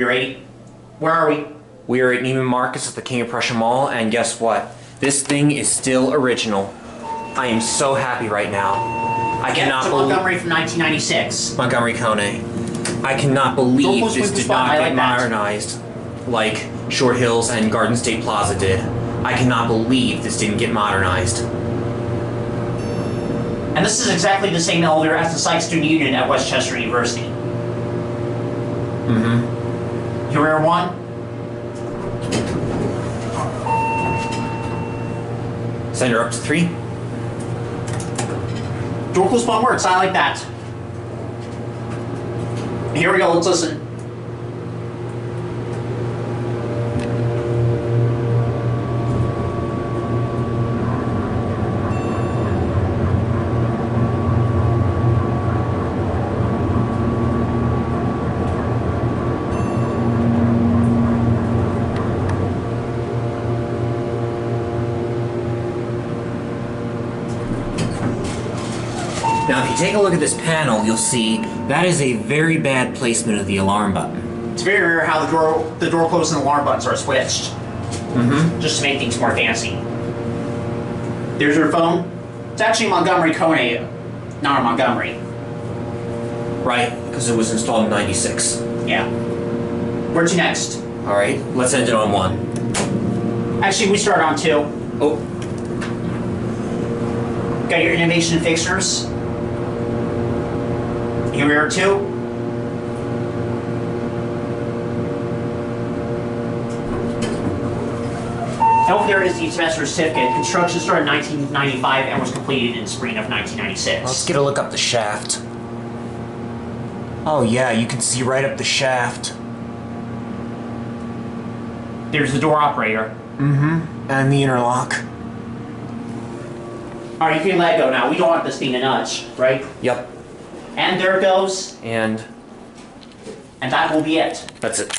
You ready? Where are we? We are at Neiman Marcus at the King of Prussia Mall, and guess what? This thing is still original. I am so happy right now. I cannot believe... Montgomery from 1996. Montgomery KONE. I cannot believe this did not get modernized like Short Hills and Garden State Plaza did. I cannot believe this didn't get modernized. And this is exactly the same elevator as the Psych Student Union at Westchester University. Mm-hmm. Your rear one? Send her up to 3. Door close one works, I like that. Here we go, let's listen. Now, if you take a look at this panel, you'll see that is a very bad placement of the alarm button. It's very rare how the door close and the alarm buttons are switched. Mm-hmm. Just to make things more fancy. There's your phone. It's actually Montgomery KONE, not a Montgomery. Right, because it was installed in 96. Yeah. Where to next? Alright, let's end it on 1. Actually, we start on 2. Oh. Got your innovation fixtures. Your rear 2. Over there is the semester certificate. Construction started in 1995 and was completed in spring of 1996. Let's get a look up the shaft. Oh yeah, you can see right up the shaft. There's the door operator. Mm-hmm. And the interlock. Alright, you can let go now. We don't want this thing to nudge, right? Yep. And there it goes. And And that will be it. that's it.